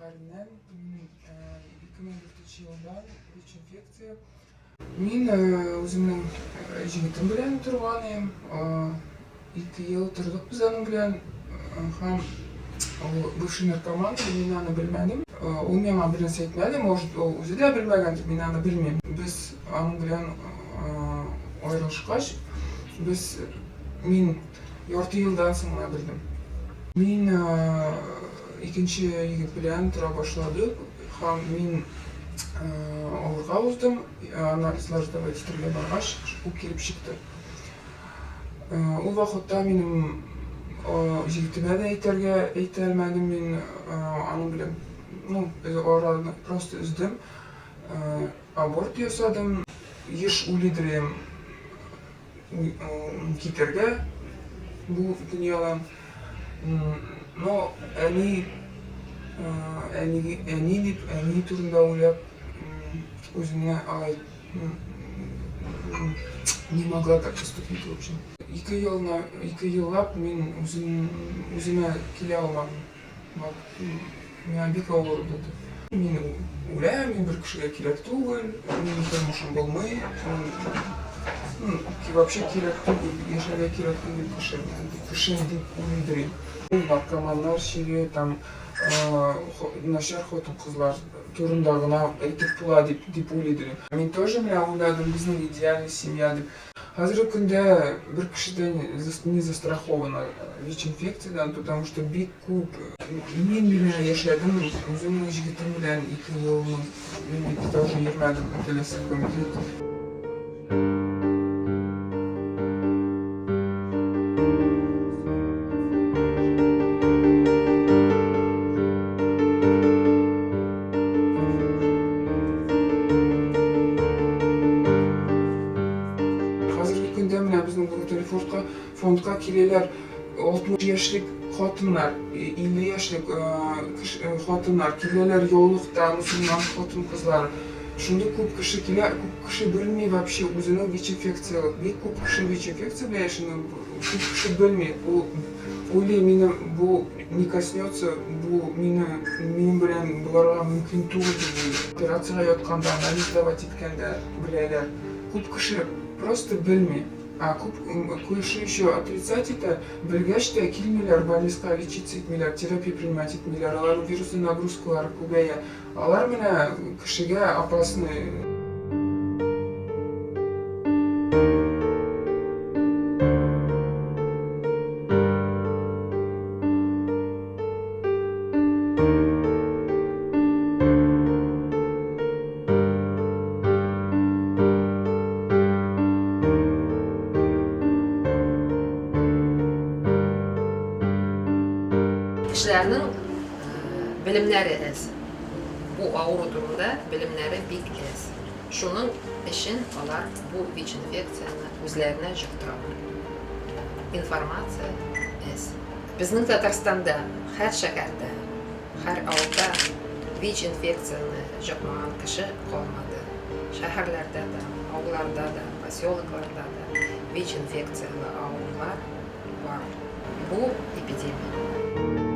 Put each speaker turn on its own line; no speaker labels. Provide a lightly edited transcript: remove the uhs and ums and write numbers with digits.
Харинен, 2004 жылдан ВИЧ-инфекция. Мен өзімнің жігітім білен тұрған ем. 2 жыл тұрдық біз аның білен. Бывший наркоман, мен аны білмәдім. Ол мен білен сәйтмәді, может, ол өзі де білмәгенді, мен аны білмем. Біз аның білен айрылышқаш, мен 4 жылдан соң білдім. Мен екінші егіт білен тұра башладық. Мен ауырға ұздым, анализларды вәтістерге барғаш, ол келіп шықты. Ол вақытта менің жігітіме де әйте әлмәдім, мен аның білем. Оралыны просто үздім, аборт ясадым, еш улидірем кетерге бұл дүниялан. Но әни турында ойлап, өзімне алай не могла так поступить, в общем. 2 жыллап мен өзіме келе алмадым. Мен бек ауыр болды. Мен ойлаймын, мен бір кішіге керек түгіл, менің тұрмышым болмай. Вообще керек түгіл, ешеге керек түгіл кіші деп ойлайдырым. Наркомандар шеге, нашар хотын қызлар турындағына әйтіп тула деп ойлайдырым. Мен тоже ойладым, біздің идеальный семья деп. Қазіргі күнде бір кішіден не застрахована ВИЧ-инфекциядан, потому что бек көп. Мен біле ешедім, өзімнің жігітім білен 2 жылының мен тоже ермәдім өтелесі көмекет. Біздің фондқа келелер 60 яшілік қатынлар, 50 яшілік қатынлар, келелер еулықта, мұсылман қатын қызлар. Шынды көп кіші келе, көп кіші білмей вообще өзінің ВИЧ-инфекциялық. Көп кіші ВИЧ-инфекция білешінің, көп кіші білмей. Ойлай, мені бұл не коснется, бұл менің білен бұларға мүмкін туғы дейді. Операцияға йотқанда, анализдавать еткенде білелер. Көп кіші просто білмей. А кое-что еще отрицать это, білгәшті келмелер, болезға лечиться етмелер, терапия принимать етмелер, алар вирусный нагрузкалар көбейе. Алар мені кішіге опасны.
Kişilerinin bilimleri ez. Bu ağrı durumda bilimleri big ez. Şunun için onlar bu ВИЧ-инфекцияны özlerine жұқтырады. İnformasiya ez. Bizning Tatarstanda her şehirde, her avda ВИЧ-инфекцияны жұқмаған kişi kalmadı. Şehirlerde de, avlarda da, поселокларда da ВИЧ-инфекциялы ağrılar var. Bu epidemiya.